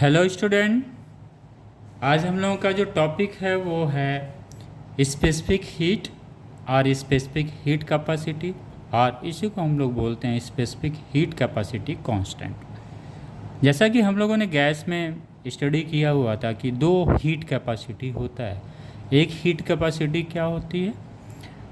Hello student. आज हम लोगों का जो टॉपिक है वो है स्पेसिफिक हीट और स्पेसिफिक हीट कैपेसिटी, और इसी को हम लोग बोलते हैं स्पेसिफिक हीट कैपेसिटी कांस्टेंट। जैसा कि हम लोगों ने गैस में स्टडी किया हुआ था कि दो हीट कैपेसिटी होता है। एक हीट कैपेसिटी क्या होती है,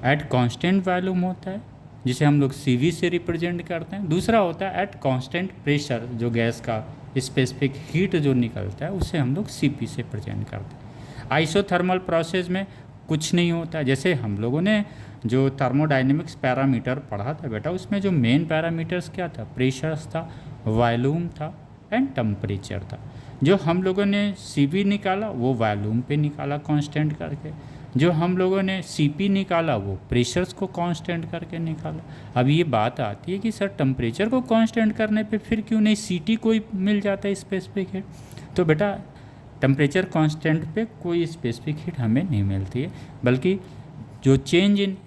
एट कांस्टेंट वॉल्यूम होता है जिसे हम लोग CV से रिप्रेजेंट करते हैं। दूसरा होता है एट कांस्टेंट प्रेशर, जो गैस का स्पेसिफिक हीट जो निकलता है उसे हम लोग CP से प्रेजेंट करते हैं। आइसोथर्मल प्रोसेस में कुछ नहीं होता। जैसे हम लोगों ने जो थर्मोडाइनमिक्स पैरामीटर पढ़ा था बेटा, उसमें जो मेन पैरामीटर्स क्या था, प्रेशर्स था, वॉल्यूम था एंड टेम्परेचर था। जो हम लोगों ने CV निकाला वो वॉल्यूम पे निकाला कांस्टेंट करके, जो हम लोगों ने CP निकाला वो प्रेशर्स को कांस्टेंट करके निकाला। अब ये बात आती है कि सर टेम्परेचर को कांस्टेंट करने पे फिर क्यों नहीं CT को ही मिल जाता है स्पेसिफिक हीट। तो बेटा टेम्परेचर कांस्टेंट पे कोई स्पेसिफिक हीट हमें नहीं मिलती है, बल्कि जो चेंज इन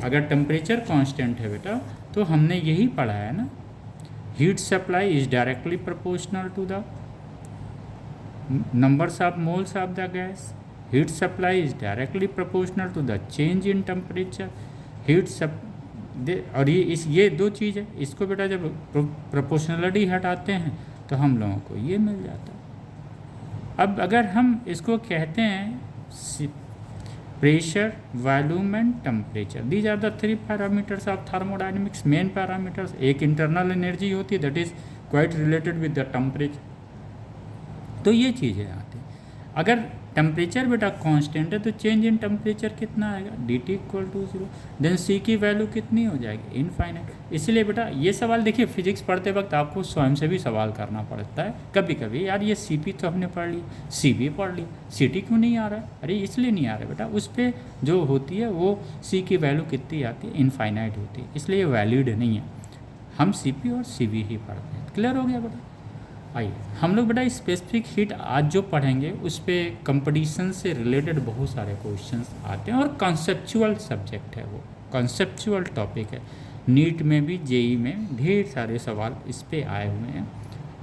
अगर टेम्परेचर कांस्टेंट है बेटा, तो हमने यही पढ़ा है ना, heat supply is directly proportional to the numbers of moles of the gas. Heat supply is directly proportional to the change in temperature. और ये दो चीज़ है, इसको बेटा जब प्रोपोर्शनलिटी हटाते हैं तो हम लोगों को ये मिल जाता है। अब अगर हम इसको कहते हैं pressure, volume and temperature, these are the three parameters of thermodynamics, main parameters. एक इंटरनल एनर्जी होती है that is quite related with the temperature. तो ये चीज़ें आती हैं। अगर टेम्परेचर बेटा कांस्टेंट है तो चेंज इन टेम्परेचर कितना आएगा, DT equal to 0। Then C की वैल्यू कितनी हो जाएगी, इनफाइनाइट। इसलिए बेटा ये सवाल देखिए, फिजिक्स पढ़ते वक्त आपको स्वयं से भी सवाल करना पड़ता है कभी कभी, यार ये CP तो हमने पढ़ ली, CV पढ़ ली, CT क्यों नहीं आ रहा है। अरे इसलिए नहीं आ रहा है बेटा, उस पर जो होती है वो C की वैल्यू कितनी आती है, इनफाइनाइट होती है, इसलिए ये वैलिड नहीं है। हम CP और CV ही पढ़ते हैं। क्लियर हो गया बेटा। आइए हम लोग बेटा स्पेसिफिक हीट आज जो पढ़ेंगे उस पर कंपटीशन से रिलेटेड बहुत सारे क्वेश्चंस आते हैं, और कॉन्सेप्चुअल सब्जेक्ट है, वो कॉन्सेप्चुअल टॉपिक है। नीट में भी, JEE में ढेर सारे सवाल इस पे आए हुए हैं।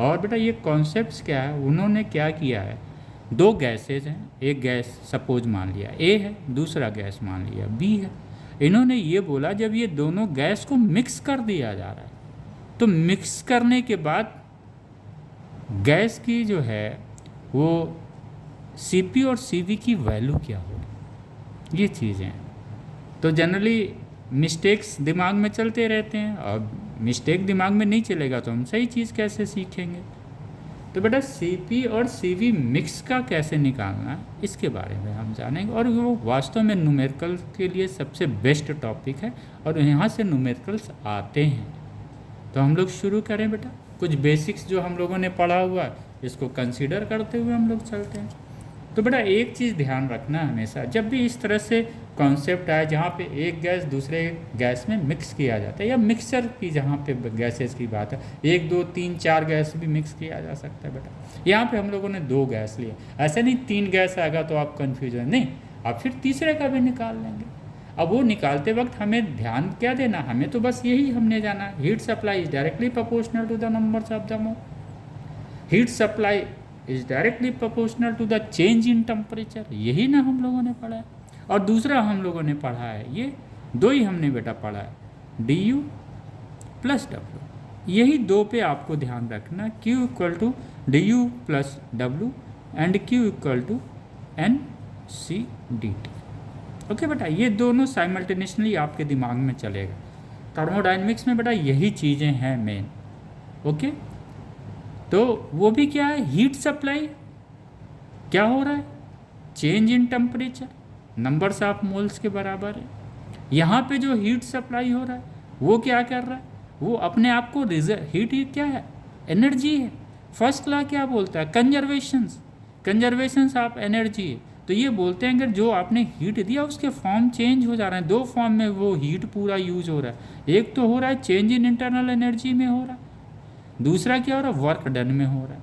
और बेटा ये कॉन्सेप्ट्स क्या है, उन्होंने क्या किया है, दो गैसेज हैं, एक गैस सपोज मान लिया A है, दूसरा गैस मान लिया B है। इन्होंने ये बोला जब ये दोनों गैस को मिक्स कर दिया जा रहा है, तो मिक्स करने के बाद गैस की जो है वो CP और CV की वैल्यू क्या होगी, ये चीज़ें हैं। तो जनरली मिस्टेक्स दिमाग में चलते रहते हैं, और मिस्टेक दिमाग में नहीं चलेगा तो हम सही चीज़ कैसे सीखेंगे। तो बेटा CP और CV मिक्स का कैसे निकालना, इसके बारे में हम जानेंगे, और वो वास्तव में न्यूमेरिकल के लिए सबसे बेस्ट टॉपिक है, और यहाँ से न्यूमेरिकल्स आते हैं। तो हम लोग शुरू करें बेटा, कुछ बेसिक्स जो हम लोगों ने पढ़ा हुआ इसको कंसीडर करते हुए हम लोग चलते हैं। तो बेटा एक चीज़ ध्यान रखना, हमेशा जब भी इस तरह से कॉन्सेप्ट आए जहाँ पे एक गैस दूसरे गैस में मिक्स किया जाता है, या मिक्सचर की जहाँ पे गैसेस की बात है, 1 2 3 4 गैस भी मिक्स किया जा सकता है बेटा। यहाँ पे हम लोगों ने 2 गैस लिए, ऐसे नहीं 3 गैस आएगा तो आप कन्फ्यूजन नहीं, आप फिर तीसरे का भी निकाल लेंगे। अब वो निकालते वक्त हमें ध्यान क्या देना, हमें तो बस यही हमने जाना, heat supply is directly proportional to the numbers of the mole. Heat supply is directly proportional to the change in temperature, यही ना हम लोगों ने पढ़ा है। और दूसरा हम लोगों ने पढ़ा है, ये दो ही हमने बेटा पढ़ा है, DU प्लस W। यही दो पे आपको ध्यान रखना, Q equal to DU plus W and Q equal to NCDT। Okay बेटा, ये दोनों साइमल्टेनियसली आपके दिमाग में चलेगा। थर्मोडाइनमिक्स में बेटा यही चीज़ें हैं मेन। ओके, तो वो भी क्या है, हीट सप्लाई क्या हो रहा है, change in temperature numbers of moles के बराबर है। यहाँ पे जो हीट सप्लाई हो रहा है वो क्या कर रहा है, वो अपने आप को हीट क्या है, एनर्जी है। फर्स्ट लॉ क्या बोलता है, कंजर्वेशंस ऑफ एनर्जी है। तो ये बोलते हैं अगर जो आपने हीट दिया उसके फॉर्म चेंज हो जा रहे हैं, 2 फॉर्म में वो हीट पूरा यूज हो रहा है। एक तो हो रहा है चेंज इन इंटरनल एनर्जी में हो रहा है, दूसरा क्या हो रहा है, वर्क डन में हो रहा है।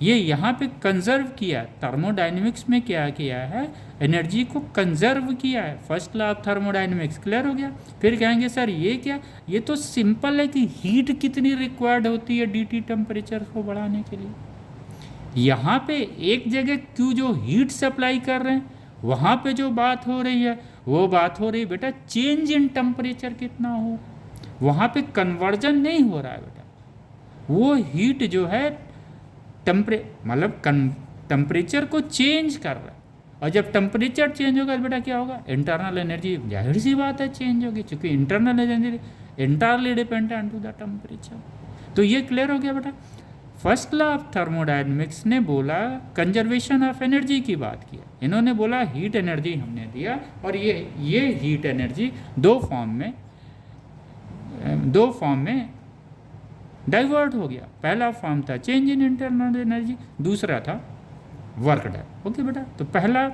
ये यहाँ पे कंजर्व किया। थर्मोडाइनमिक्स में क्या किया है, एनर्जी को कंजर्व किया है। First law of thermodynamics clear हो गया। फिर कहेंगे सर ये क्या, ये तो सिंपल है कि हीट कितनी रिक्वायर्ड होती है डीटी टेम्परेचर को बढ़ाने के लिए। यहाँ पे एक जगह क्यों जो हीट सप्लाई कर रहे हैं, वहाँ पे जो बात हो रही है वो बात हो रही है बेटा चेंज इन टेम्परेचर कितना हो। वहाँ पे कन्वर्जन नहीं हो रहा है बेटा, वो हीट जो है मतलब टेम्परेचर को चेंज कर रहा है। और जब टेम्परेचर चेंज होगा बेटा क्या होगा, इंटरनल एनर्जी जाहिर सी बात है चेंज होगी, क्योंकि internal energy entirely dependent to the temperature. तो ये क्लियर हो गया बेटा। फर्स्ट लॉ ऑफ थर्मोडायनेमिक्स ने बोला कंजर्वेशन ऑफ एनर्जी की बात किया, इन्होंने बोला हीट एनर्जी हमने दिया, और ये हीट एनर्जी दो फॉर्म में डाइवर्ट हो गया। पहला फॉर्म था चेंज इन इंटरनल एनर्जी, दूसरा था वर्क डन। ओके बेटा, तो पहला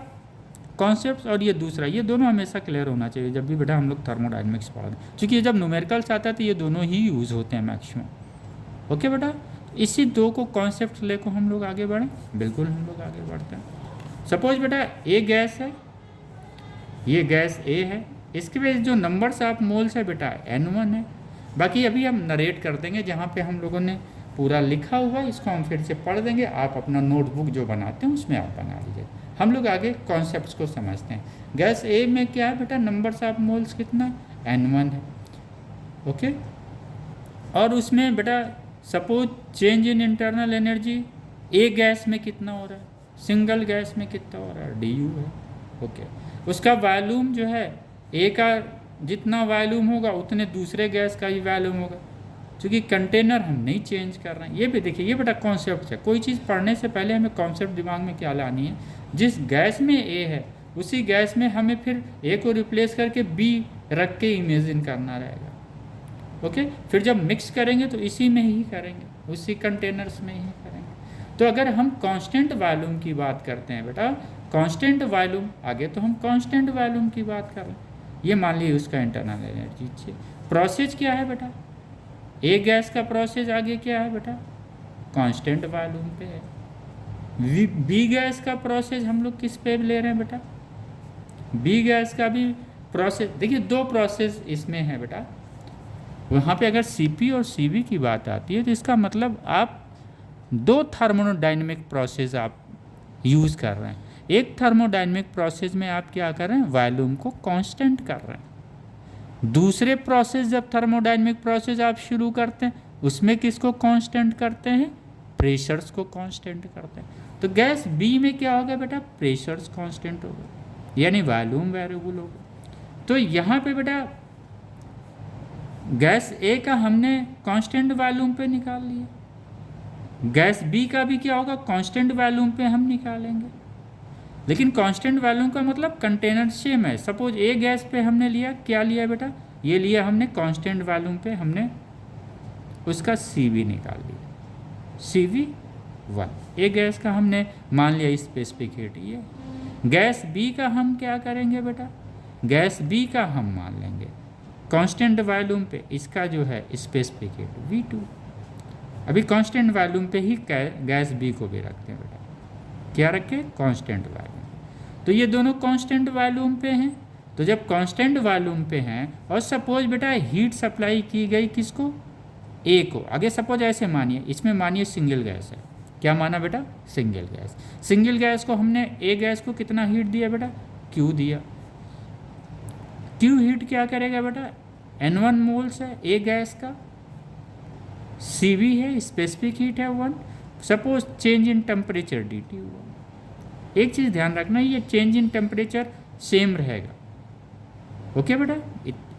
कॉन्सेप्ट और ये दूसरा, ये दोनों हमेशा क्लियर होना चाहिए जब भी बेटा हम लोग थर्मोडायनेमिक्स पढ़ते हैं, क्योंकि जब न्यूमेरिकल्स आता है तो ये दोनों ही यूज़ होते हैं मैक्सिमम। ओके बेटा, इसी दो को कॉन्सेप्ट लेकर हम लोग आगे बढ़ें, बिल्कुल हम लोग आगे बढ़ते हैं। सपोज बेटा ए गैस है, ये गैस ए है, इसके वजह जो नंबर्स ऑफ मोल्स है बेटा N1 है। बाकी अभी हम नरेट कर देंगे, जहाँ पे हम लोगों ने पूरा लिखा हुआ है इसको हम फिर से पढ़ देंगे, आप अपना नोटबुक जो बनाते हैं उसमें आप बना लीजिए। हम लोग आगे कॉन्सेप्ट्स को समझते हैं। गैस ए में क्या है बेटा, नंबर्स ऑफ मोल्स कितना है, N1 है। ओके, और उसमें बेटा suppose change in internal energy A gas में कितना हो रहा है, सिंगल गैस में कितना हो रहा है, DU है। ओके, उसका वॉल्यूम जो है ए का जितना वॉल्यूम होगा उतने दूसरे गैस का ही वॉल्यूम होगा, क्योंकि कंटेनर हम नहीं चेंज कर रहे हैं। ये भी देखिए, ये बेटा कॉन्सेप्ट है। कोई चीज़ पढ़ने से पहले हमें कॉन्सेप्ट दिमाग में क्या लानी है, जिस गैस में ए है उसी गैस में हमें फिर ए को रिप्लेस करके बी रख के इमेजिन करना रहेगा। ओके, फिर जब मिक्स करेंगे तो इसी में ही करेंगे, उसी कंटेनर्स में ही करेंगे। तो अगर हम कांस्टेंट वॉल्यूम की बात करते हैं बेटा, कांस्टेंट वॉल्यूम, आगे तो हम कांस्टेंट वॉल्यूम की बात कर रहे हैं, ये मान लीजिए उसका इंटरनल एनर्जी। प्रोसेस क्या है बेटा, ए गैस का प्रोसेस आगे क्या है बेटा, कांस्टेंट वॉल्यूम पे है। बी गैस का प्रोसेस हम लोग किस पे ले रहे हैं बेटा, बी गैस का भी प्रोसेस, देखिए दो प्रोसेस इसमें है बेटा। वहाँ पे अगर CP और CV की बात आती है तो इसका मतलब आप दो थर्मोडायनेमिक प्रोसेस आप यूज़ कर रहे हैं। एक थर्मोडायनेमिक प्रोसेस में आप क्या कर रहे हैं, वॉल्यूम को कांस्टेंट कर रहे हैं। दूसरे प्रोसेस जब थर्मोडायनेमिक प्रोसेस आप शुरू करते हैं उसमें किसको कांस्टेंट करते हैं, प्रेशर्स को कांस्टेंट करते हैं। तो गैस B में क्या होगा बेटा, प्रेशर्स कांस्टेंट होगा, यानी वॉल्यूम वेरिएबल होगा। तो यहाँ पे बेटा गैस A का हमने कांस्टेंट वॉल्यूम पे निकाल लिया, गैस B का भी क्या होगा, कांस्टेंट वॉल्यूम पे हम निकालेंगे। लेकिन कांस्टेंट वॉल्यूम का मतलब कंटेनर सेम है। सपोज ए गैस पे हमने लिया, क्या लिया बेटा, ये लिया हमने कांस्टेंट वॉल्यूम पे, हमने उसका CV निकाल लिया, CV1। ए गैस का हमने मान लिया स्पेसिफिक हीट, ये गैस B का हम क्या करेंगे बेटा, गैस B का हम मान लेंगे कांस्टेंट वॉल्यूम पे, इसका जो है स्पेसिफिक हीट V2। अभी कांस्टेंट वॉल्यूम पे ही गैस B को भी रखते हैं बेटा, क्या रखें, कांस्टेंट वॉल्यूम। तो ये दोनों कांस्टेंट वॉल्यूम पे हैं। तो जब कांस्टेंट वॉल्यूम पे हैं और सपोज बेटा हीट सप्लाई की गई किसको, ए को, आगे सपोज ऐसे मानिए, इसमें मानिए सिंगल गैस है, क्या माना बेटा, सिंगल गैस। सिंगल गैस को हमने ए गैस को कितना हीट दिया बेटा, Q दिया। Q हीट क्या करेगा बेटा, N1 मोल्स है ए गैस का, CV है स्पेसिफिक हीट है 1, suppose change in temperature DT हुआ। एक चीज़ ध्यान रखना, ये चेंज इन टेम्परेचर सेम रहेगा। ओके बेटा,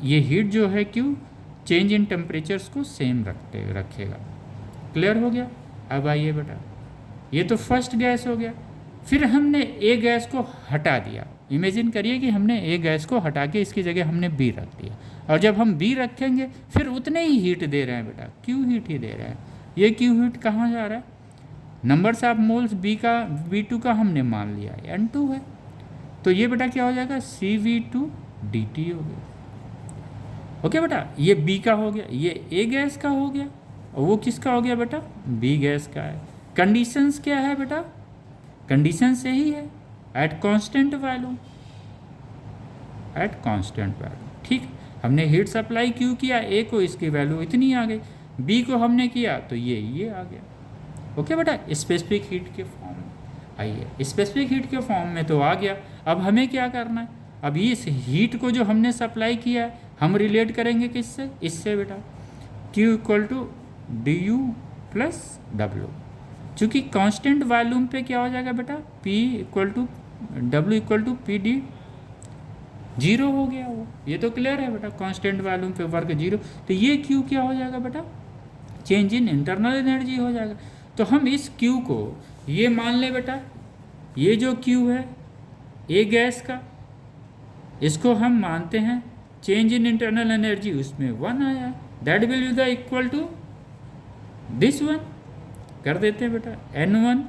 ये हीट जो है Q चेंज इन टेम्परेचर्स को सेम रखेगा। क्लियर हो गया। अब आइए बेटा, ये तो फर्स्ट गैस हो गया। फिर हमने ए गैस को हटा दिया, इमेजिन करिए कि हमने ए गैस को हटा के इसकी जगह हमने B रख दिया, और जब हम B रखेंगे फिर उतने ही हीट दे रहे हैं बेटा, Q हीट ही दे रहे हैं। ये Q हीट कहाँ जा रहा है, नंबर्स ऑफ मोल्स B2 का हमने मान लिया N2 है, तो ये बेटा क्या हो जाएगा, CV2 DT हो गया। ओके बेटा, ये B का हो गया, ये A गैस का हो गया, और वो किसका हो गया बेटा, B गैस का है। कंडीशंस क्या है बेटा, कंडीशंस यही है, eight constant value, eight constant value. ठीक, हमने हीट सप्लाई क्यों किया, ए को इसकी वैल्यू इतनी आ गई, बी को हमने किया तो ये आ गया। ओके बेटा, स्पेसिफिक हीट के फॉर्म में आइए, स्पेसिफिक हीट के फॉर्म में तो आ गया। अब हमें क्या करना है, अब इस हीट को जो हमने सप्लाई किया है हम रिलेट करेंगे किससे, इससे बेटा, Q equal to D U plus W. चूँकि कांस्टेंट वॉल्यूम पे क्या हो जाएगा बेटा, P equal to W equal to P D, zero हो गया वो, ये तो क्लियर है बेटा, कांस्टेंट वॉल्यूम पे वर्क जीरो, तो ये Q क्या हो जाएगा बेटा, चेंज इन इंटरनल एनर्जी हो जाएगा। तो हम इस Q को ये मान ले बेटा, ये जो Q है ए गैस का, इसको हम मानते हैं चेंज इन इंटरनल एनर्जी, उसमें 1 आया, that will be the equal to this one, कर देते हैं बेटा, N1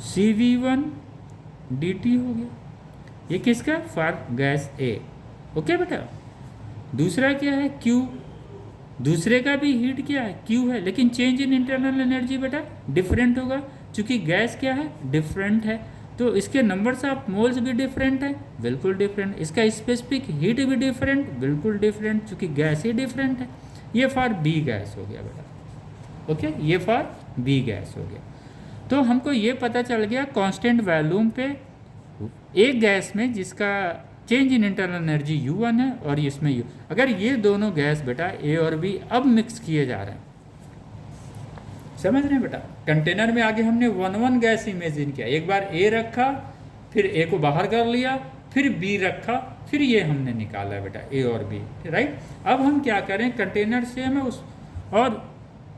CV1 dt हो गया, ये किसका, फॉर गैस ए। ओके बेटा, दूसरा क्या है Q, दूसरे का भी हीट क्या है Q है, लेकिन चेंज इन इंटरनल एनर्जी बेटा डिफरेंट होगा, चूँकि गैस क्या है, डिफरेंट है, तो इसके नंबर्स ऑफ मोल्स भी डिफरेंट है, बिल्कुल डिफरेंट, इसका स्पेसिफिक हीट भी डिफरेंट, बिल्कुल डिफरेंट, चूँकि गैस ही डिफरेंट है। ये फॉर बी गैस हो गया बेटा। ओके, ये फॉर बी गैस हो गया। तो हमको ये पता चल गया कांस्टेंट वॉल्यूम पे एक गैस में जिसका change in internal energy U1 है और इसमें U, अगर ये दोनों गैस बेटा ए और बी अब मिक्स किए जा रहे हैं, समझ रहे हैं बेटा, कंटेनर में आगे हमने 1 गैस इमेजिन किया, एक बार ए रखा, फिर ए को बाहर कर लिया, फिर बी रखा, फिर ये हमने निकाला बेटा ए और बी, राइट। अब हम क्या करें, कंटेनर सेम है और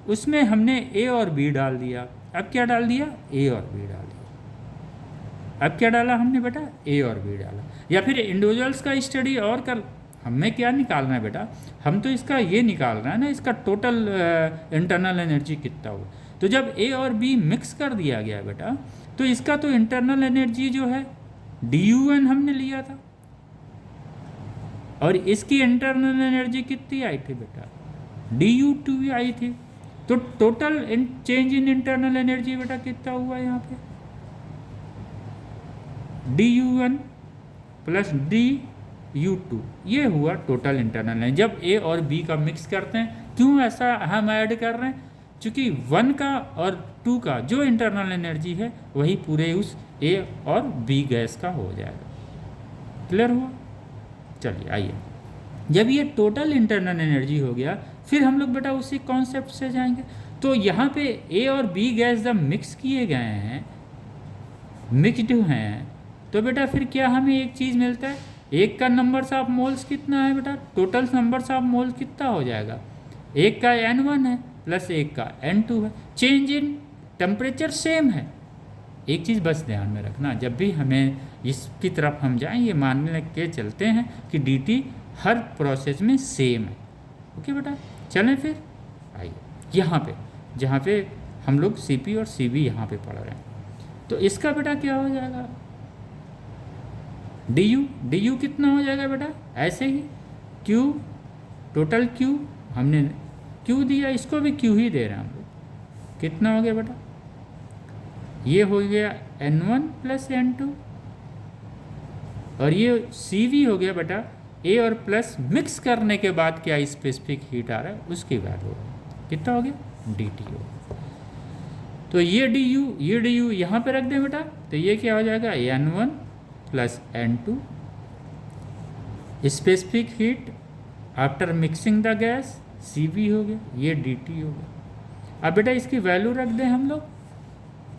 उसमें हमने ए और बी डाल दिया, अब क्या डाल दिया, ए और बी डाल दिया, अब क्या डाला हमने बेटा, ए और बी डाला। या फिर इंडिविजुअल्स का स्टडी और कर, हमें क्या निकालना है बेटा, हम तो इसका ये निकालना है ना, इसका टोटल इंटरनल एनर्जी कितना हो। तो जब ए और बी मिक्स कर दिया गया बेटा, तो इसका तो इंटरनल एनर्जी जो है DU1 हमने लिया था, और इसकी इंटरनल एनर्जी कितनी आई थी बेटा, DU2 आई थी। तो total change in internal energy बेटा कितना हुआ यहाँ पे, DU1 प्लस DU2, ये हुआ टोटल इंटरनल एनर्जी। जब ए और बी का मिक्स करते हैं, क्यों ऐसा हम ऐड कर रहे हैं, क्योंकि 1 का और 2 का जो इंटरनल एनर्जी है वही पूरे उस ए और बी गैस का हो जाएगा। क्लियर हुआ। चलिए आइए, जब ये टोटल इंटरनल एनर्जी हो गया, फिर हम लोग बेटा उसी कॉन्सेप्ट से जाएंगे। तो यहाँ पे ए और बी गैस जब मिक्स किए गए हैं, मिक्सड हैं, तो बेटा फिर क्या हमें एक चीज़ मिलता है, एक का नंबर्स ऑफ मोल्स कितना है बेटा, टोटल नंबर्स ऑफ मोल्स कितना हो जाएगा, एक का N1 है प्लस एक का N2 है, चेंज इन टेम्परेचर सेम है। एक चीज़ बस ध्यान में रखना, जब भी हमें इसकी तरफ हम जाएं, ये मानने के चलते हैं कि dt हर प्रोसेस में सेम है। ओके बेटा, चलें फिर आइए यहाँ पे, जहाँ पे हम लोग CP और CV यहाँ पे पढ़ रहे हैं, तो इसका बेटा क्या हो जाएगा, DU कितना हो जाएगा बेटा, ऐसे ही Q, टोटल Q हमने Q दिया, इसको भी Q ही दे रहे हैं हम लोग, कितना हो गया बेटा, ये हो गया N1 प्लस N2, और ये CV हो गया बेटा ए और प्लस मिक्स करने के बाद क्या स्पेसिफिक हीट आ रहा है उसकी वैल्यू कितना हो गया, DT हो। तो ये DU यहाँ पे रख दें बेटा, तो ये क्या हो जाएगा, N1 plus N2 specific heat after mixing the gas, CV हो गया, ये DT हो गया। अब बेटा इसकी वैल्यू रख दें हम लोग,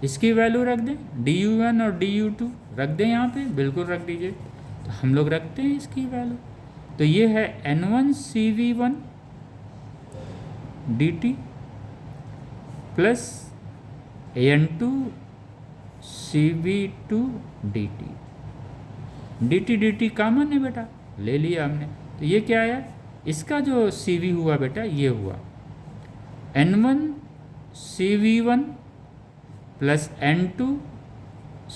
इसकी वैल्यू रख दें, DU1 और DU2 रख दें यहाँ पे, बिल्कुल रख दीजिए। तो हम लोग रखते हैं इसकी वैल्यू, तो ये है N1 CV1 dt plus N2 CV2 dt common है बेटा, ले लिया हमने। तो ये क्या आया, इसका जो CV हुआ बेटा, ये हुआ N1 CV1 plus N2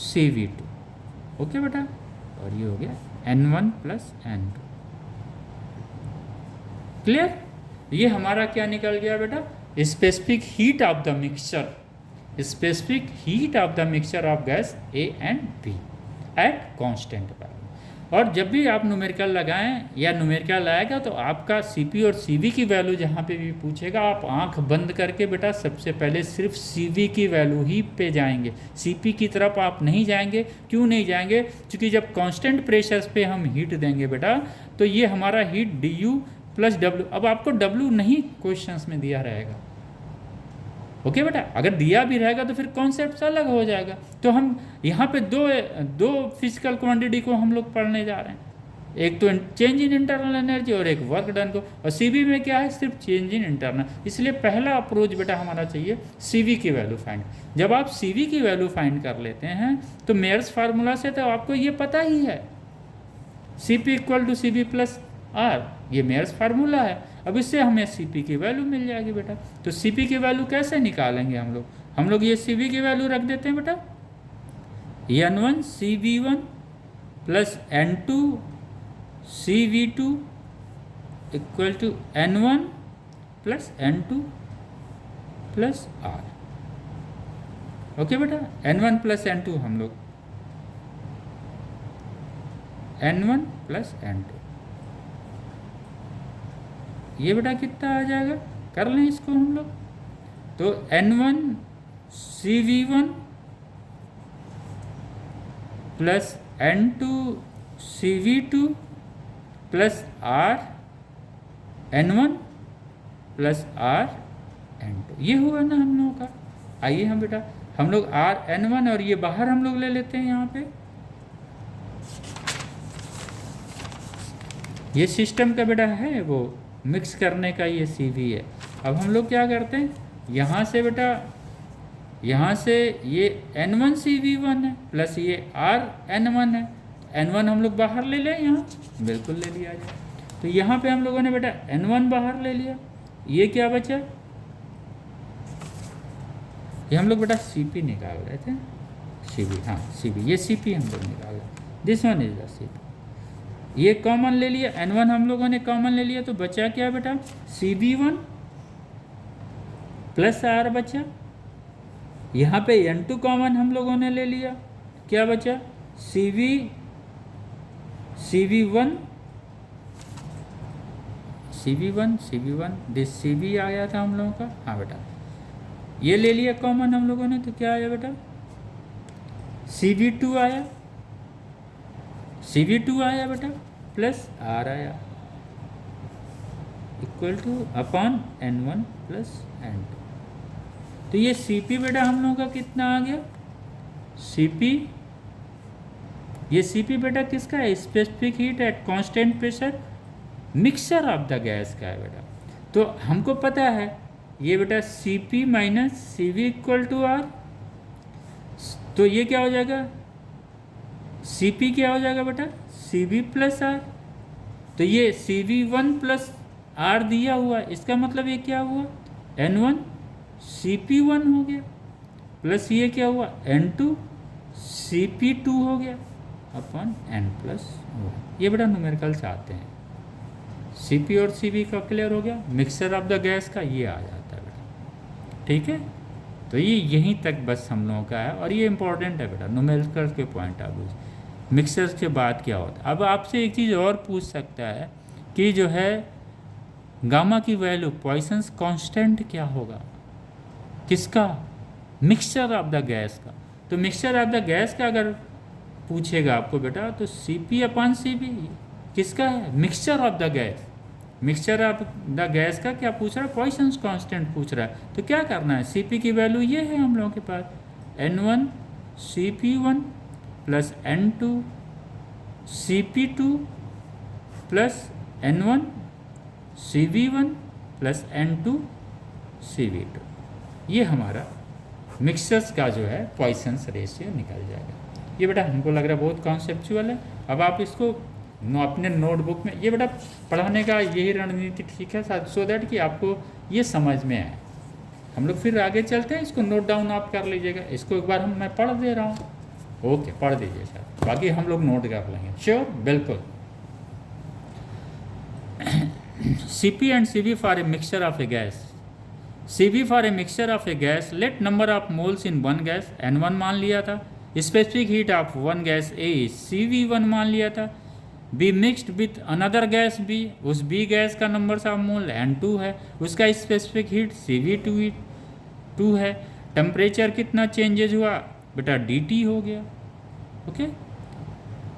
CV2। Okay बेटा, और ये हो गया N1 प्लस N2। क्लियर। ये हमारा क्या निकल गया बेटा, specific heat of the mixture, specific heat of the mixture of gas A and B at constant value। और जब भी आप न्यूमेरिकल लगाएं या न्यूमेरिकल आएगा तो आपका Cp और Cv की वैल्यू जहाँ पे भी पूछेगा आप आंख बंद करके बेटा सबसे पहले सिर्फ Cv की वैल्यू ही पे जाएंगे, Cp की तरफ आप नहीं जाएंगे। क्यों नहीं जाएंगे? क्योंकि जब कांस्टेंट प्रेशर्स पे हम हीट देंगे बेटा तो ये हमारा हीट du प्लस W, अब आपको W नहीं क्वेश्चंस में दिया रहेगा, ओके बेटा। अगर दिया भी रहेगा तो फिर कॉन्सेप्ट अलग हो जाएगा। तो हम यहाँ पे दो फिजिकल क्वांटिटी को हम लोग पढ़ने जा रहे हैं, एक तो चेंज इन इंटरनल एनर्जी और एक वर्क डन को। और सीवी में क्या है? सिर्फ चेंज इन इंटरनल। इसलिए पहला अप्रोच बेटा हमारा चाहिए सीवी की वैल्यू फाइंड। जब आप सीवी की वैल्यू फाइंड कर लेते हैं तो मेयर्स फार्मूला से तो आपको ये पता ही है, Cp equal to Cv plus R, ये मेयर्स फार्मूला है। अब इससे हमें Cp की वैल्यू मिल जाएगी बेटा। तो Cp की वैल्यू कैसे निकालेंगे हम लोग ये Cv की वैल्यू रख देते हैं बेटा, N1 Cv1 plus N2 Cv2 equal to N1 plus N2 plus R। Okay बेटा, N1 प्लस N2 हम लोग N1 प्लस N2, ये बेटा कितना आ जाएगा? कर लें इसको हम लोग। तो N1 Cv1 plus N2 Cv2 plus R N1 plus R N2, ये हुआ ना हम लोगों का। आइए हम बेटा हम लोग R N1 और ये बाहर हम लोग ले लेते हैं यहाँ पे। ये सिस्टम का बेटा है वो मिक्स करने का, ये Cv है। अब हम लोग क्या करते हैं, यहाँ से बेटा यहाँ से ये N1 Cv1 है प्लस ये R N1 है, N1 हम लोग बाहर ले लें, यहाँ बिल्कुल ले लिया जाए। तो यहाँ पे हम लोगों ने बेटा N1 बाहर ले लिया, ये क्या बचा? ये हम लोग बेटा Cp निकाल रहे थे, Cv, हाँ Cv, ये Cp हम लोग निकाल रहे, this one is the Cp। ये कॉमन ले लिया, N1 हम लोगों ने कॉमन ले लिया, तो बचा क्या बेटा? Cv1 प्लस R बचा। यहाँ पे N2 कॉमन हम लोगों ने ले लिया, क्या बचा? Cv1 दिस Cv आया था हम लोगों का, हाँ बेटा ये ले लिया कॉमन हम लोगों ने, तो क्या आया बेटा? Cv2 आया, Cv2 आया बेटा प्लस R आया equal two upon N1 plus N2। तो ये Cp बेटा हम लोगों का कितना आ गया? Cp, ये Cp बेटा किसका है? Specific heat at constant pressure mixture of the gas का है बेटा। तो हमको पता है ये बेटा Cp minus Cv equal to R, तो ये क्या हो जाएगा? Cp क्या हो जाएगा बेटा? Cv plus R। तो ये Cv1 प्लस R दिया हुआ है, इसका मतलब ये क्या हुआ? N1 Cp1 हो गया प्लस ये क्या हुआ? N2 Cp2 हो गया अपॉन N प्लस 1। ये बेटा न्यूमेरिकल से आते हैं, Cp और Cv का क्लियर हो गया, मिक्सचर ऑफ द गैस का ये आ जाता है बेटा, ठीक है। तो ये यहीं तक बस हम लोगों का है, और ये इंपॉर्टेंट है बेटा न्यूमेरिकल के पॉइंट ऑफ व्यू। मिक्सचर्स के बाद क्या होता है? अब आपसे एक चीज़ और पूछ सकता है कि जो है गामा की वैल्यू पॉइसन्स कांस्टेंट क्या होगा? किसका? मिक्सचर ऑफ द गैस का। तो मिक्सचर ऑफ द गैस का अगर पूछेगा आपको बेटा तो Cp अपॉन Cv किसका है? Mixture of the gas. Mixture of the gas का क्या पूछ रहा है? पॉइसन्स कांस्टेंट पूछ रहा है। तो क्या करना है? Cp की वैल्यू ये है हम लोगों के पास, N1 Cp1 plus N2 Cp2 plus N1 Cv1 plus N2 Cv2। ये हमारा मिक्सचर्स का जो है पॉइसन्स रेशियो निकल जाएगा। ये बेटा हमको लग रहा है बहुत कॉन्सेप्चुअल है। अब आप इसको अपने नोटबुक में, ये बेटा पढ़ाने का यही रणनीति ठीक है सो दैट कि आपको ये समझ में आए। हम लोग फिर आगे चलते हैं, इसको नोट डाउन आप कर लीजिएगा। इसको एक बार मैं पढ़ दे रहा हूँ, ओके पढ़ दीजिए सर, बाकी हम लोग नोट कर लेंगे। श्योर, बिल्कुल। Cp and Cv for a mixture of a gas CV for a mixture of A gas, let number of moles in one gas N1 मान लिया था, specific heat of one gas A CV1 मान लिया था, be mixed with another gas B, उस B gas का number of mole N2 है, उसका स्पेसिफिक हीट CV2 है, टेम्परेचर कितना चेंजेज हुआ बेटा DT हो गया। ओके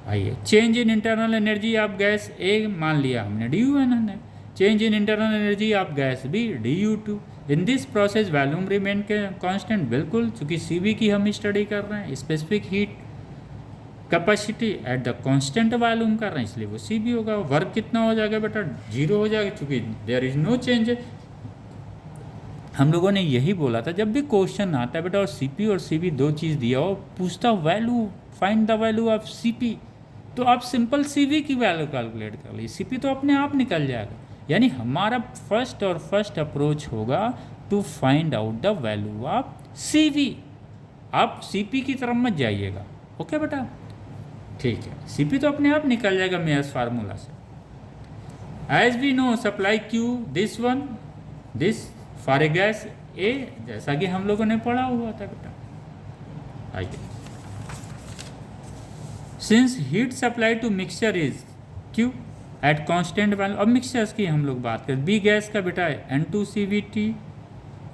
आइए, change in internal energy of gas A मान लिया हमने DU1 है, change in internal energy of gas B DU2। In this process volume remain constant, बिल्कुल चूंकि CV की हम स्टडी कर रहे हैं, specific heat capacity at the constant volume कर रहे हैं, इसलिए वो CV होगा। वर्क कितना हो जाएगा बेटा 0 हो जाएगा, चूंकि देयर इज नो चेंज। हम लोगों ने यही बोला था जब भी क्वेश्चन आता है बेटा और CP और CV दो चीज़ दिया हो, पूछता value find the value of CP, तो आप सिंपल CV की वैल्यू कैलकुलेट कर लीजिए, CP तो अपने आप निकल जाएगा। यानी हमारा फर्स्ट अप्रोच होगा to find out the value of CV। आप CP की तरफ मत जाइएगा। ओके बेटा, ठीक है, CP तो अपने आप निकल जाएगा मेयर्स फार्मूला से। As we know supply Q this for a gas A, जैसा कि हम लोगों ने पढ़ा हुआ था बेटा। आइए, since heat supply to mixture is Q at constant value, अब मिक्सचर्स की हम लोग बात करें, B गैस का बेटा N2CVT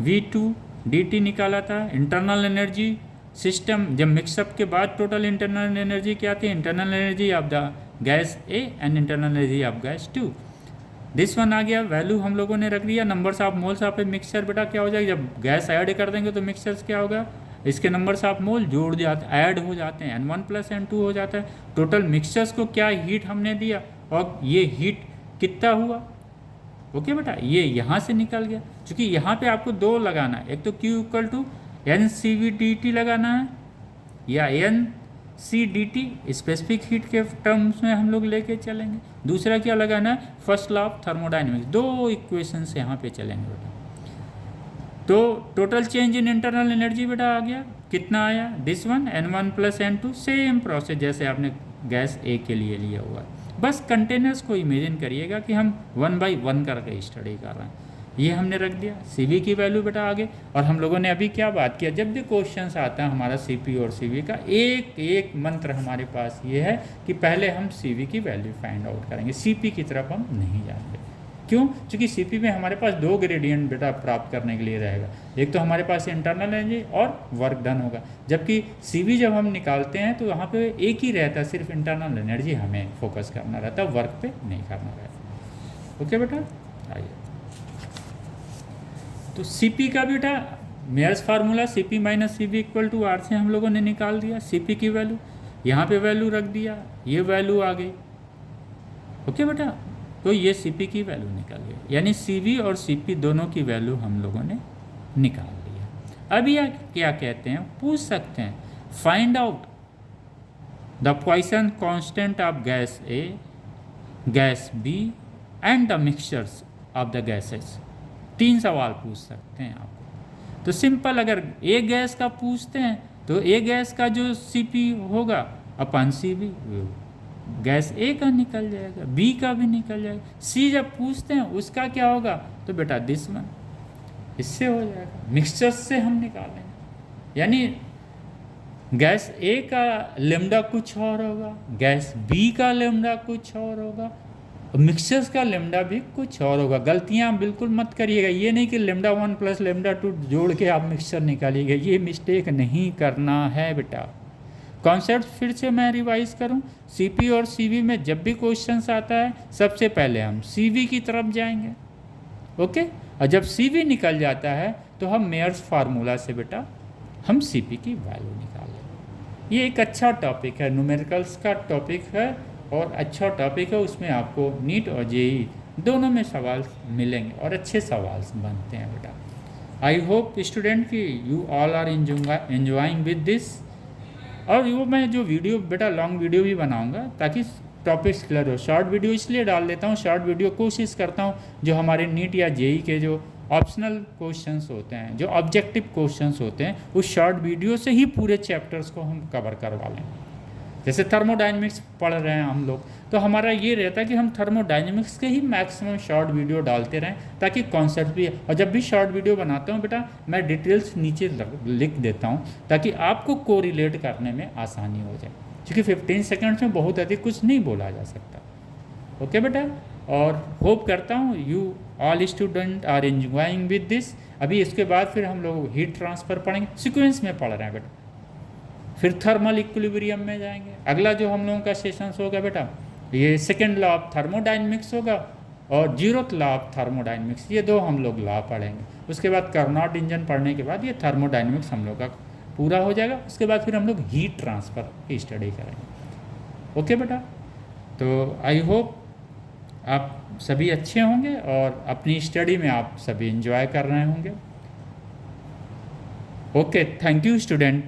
V2 DT निकाला था। इंटरनल एनर्जी सिस्टम जब मिक्सअप के बाद टोटल इंटरनल एनर्जी क्या आती है, internal energy of the gas A and internal energy of gas 2। This one आ गया, वैल्यू हम लोगों ने रख दिया। Numbers of moles of a mixture बेटा क्या हो जाएगा, जब गैस ऐड कर देंगे तो मिक्सचर्स क्या होगा, इसके नंबर्स ऑफ मोल जोड़ जाते ऐड हो जाते हैं, N1 + N2 हो जाता है। टोटल मिक्सचर्स को क्या हीट हमने दिया और ये हीट कितना हुआ। ओके बेटा, ये यहाँ से निकल गया, क्योंकि यहाँ पे आपको दो लगाना है, एक तो Q = NCV/dt लगाना है या NC/dt स्पेसिफिक हीट के टर्म्स में हम लोग लेके चलेंगे। दूसरा क्या लगाना है, फर्स्ट लॉ ऑफ थर्मोडाइनमिक्स, दो इक्वेशंस यहाँ पे चलेंगे बेटा। तो total change in internal energy बेटा आ गया, कितना आया, this one N1 + N2, same process जैसे आपने गैस A के लिए लिया हुआ है। बस कंटेनर्स को इमेजिन करिएगा कि हम 1 by 1 करके स्टडी कर रहे हैं। ये हमने रख दिया, CV की वैल्यू बेटा आगे। और हम लोगों ने अभी क्या बात किया, जब भी क्वेश्चंस आता है हमारा CP और CV का, एक मंत्र हमारे पास ये है कि पहले हम CV की वैल्यू फाइंड आउट करेंगे, CP की तरफ हम नहीं जाएंगे। क्यों, क्योंकि CP में हमारे पास दो ग्रेडियंट बेटा प्राप्त करने के लिए रहेगा, एक तो हमारे पास इंटरनल एनर्जी और वर्क डन होगा, जबकि CV जब हम निकालते हैं तो वहाँ पे एक ही रहता है, सिर्फ इंटरनल एनर्जी हमें फोकस करना रहता है, वर्क पे नहीं करना रहता। ओके बेटा, आइए, तो CP का बेटा Myers formula CP - CV = R से हम लोगों ने निकाल दिया। CP की वैल्यू यहाँ पे वैल्यू रख दिया, ये वैल्यू आ गई। ओके बेटा, तो ये CP की वैल्यू निकल गई, यानी CV और CP दोनों की वैल्यू हम लोगों ने निकाल लिया। अब यह क्या कहते हैं, पूछ सकते हैं, find out the Poisson constant of gas A, gas B and the mixtures of the gases. 3 सवाल पूछ सकते हैं आपको। तो सिंपल, अगर A गैस का पूछते हैं तो A गैस का जो CP होगा अपन CV गैस A का निकल जाएगा, B का भी निकल जाएगा। C जब पूछते हैं उसका क्या होगा, तो बेटा दिस वन, इससे हो जाएगा, मिक्सचर्स से हम निकालेंगे। यानी गैस A का लेमडा कुछ और होगा, गैस B का लेमडा कुछ और होगा, मिक्सचर्स का लेमडा भी कुछ और होगा। गलतियां बिल्कुल मत करिएगा, ये नहीं कि लेमडा 1 + लेमडा 2 जोड़ के आप मिक्सचर निकालिएगा, ये मिस्टेक नहीं करना है बेटा। कॉन्सेप्ट फिर से मैं रिवाइज करूं, CP और CV में जब भी क्वेश्चंस आता है सबसे पहले हम CV की तरफ जाएंगे। ओके, और जब CV निकल जाता है तो हम मेयर्स फार्मूला से बेटा हम CP की वैल्यू निकालें। ये एक अच्छा टॉपिक है, न्यूमेरिकल्स का टॉपिक है और अच्छा टॉपिक है, उसमें आपको नीट और JEE दोनों में सवाल मिलेंगे और अच्छे सवाल बनते हैं बेटा। आई होप स्टूडेंट कि you all are enjoying with this. और वो मैं जो वीडियो बेटा लॉन्ग वीडियो भी बनाऊंगा ताकि टॉपिक्स क्लियर हो। शॉर्ट वीडियो इसलिए डाल देता हूँ, शॉर्ट वीडियो कोशिश करता हूँ जो हमारे नीट या JEE के जो ऑप्शनल क्वेश्चंस होते हैं, जो ऑब्जेक्टिव क्वेश्चंस होते हैं, उस शॉर्ट वीडियो से ही पूरे चैप्टर्स को हम कवर करवा लें। जैसे थर्मोडायनेमिक्स पढ़ रहे हैं हम लोग, तो हमारा ये रहता है कि हम थर्मोडायनेमिक्स के ही मैक्सिमम शॉर्ट वीडियो डालते रहें, ताकि कॉन्सेप्ट भी, और जब भी शॉर्ट वीडियो बनाता हूँ बेटा मैं डिटेल्स नीचे लिख देता हूँ, ताकि आपको कोरिलेट करने में आसानी हो जाए, क्योंकि 15 सेकंड्स में बहुत अधिक कुछ नहीं बोला जा सकता। ओके बेटा, और होप करता हूँ you all student are enjoying with this. अभी इसके बाद फिर हम लोग हीट ट्रांसफ़र पढ़ेंगे, सीक्वेंस में पढ़ रहे हैं बेटा, फिर थर्मल इक्विलिब्रियम में जाएंगे। अगला जो हम लोगों का सेशंस होगा बेटा, ये सेकेंड लॉ ऑफ थर्मोडायनेमिक्स होगा और जीरोथ लॉ ऑफ थर्मोडायनेमिक्स, ये दो हम लोग लॉ पढ़ेंगे। उसके बाद कार्नोट इंजन पढ़ने के बाद ये थर्मोडायनेमिक्स हम लोग का पूरा हो जाएगा। उसके बाद फिर हम लोग हीट ट्रांसफ़र की स्टडी करेंगे। ओके बेटा, तो आई होप आप सभी अच्छे होंगे और अपनी स्टडी में आप सभी एंजॉय कर रहे होंगे। Okay, thank you student.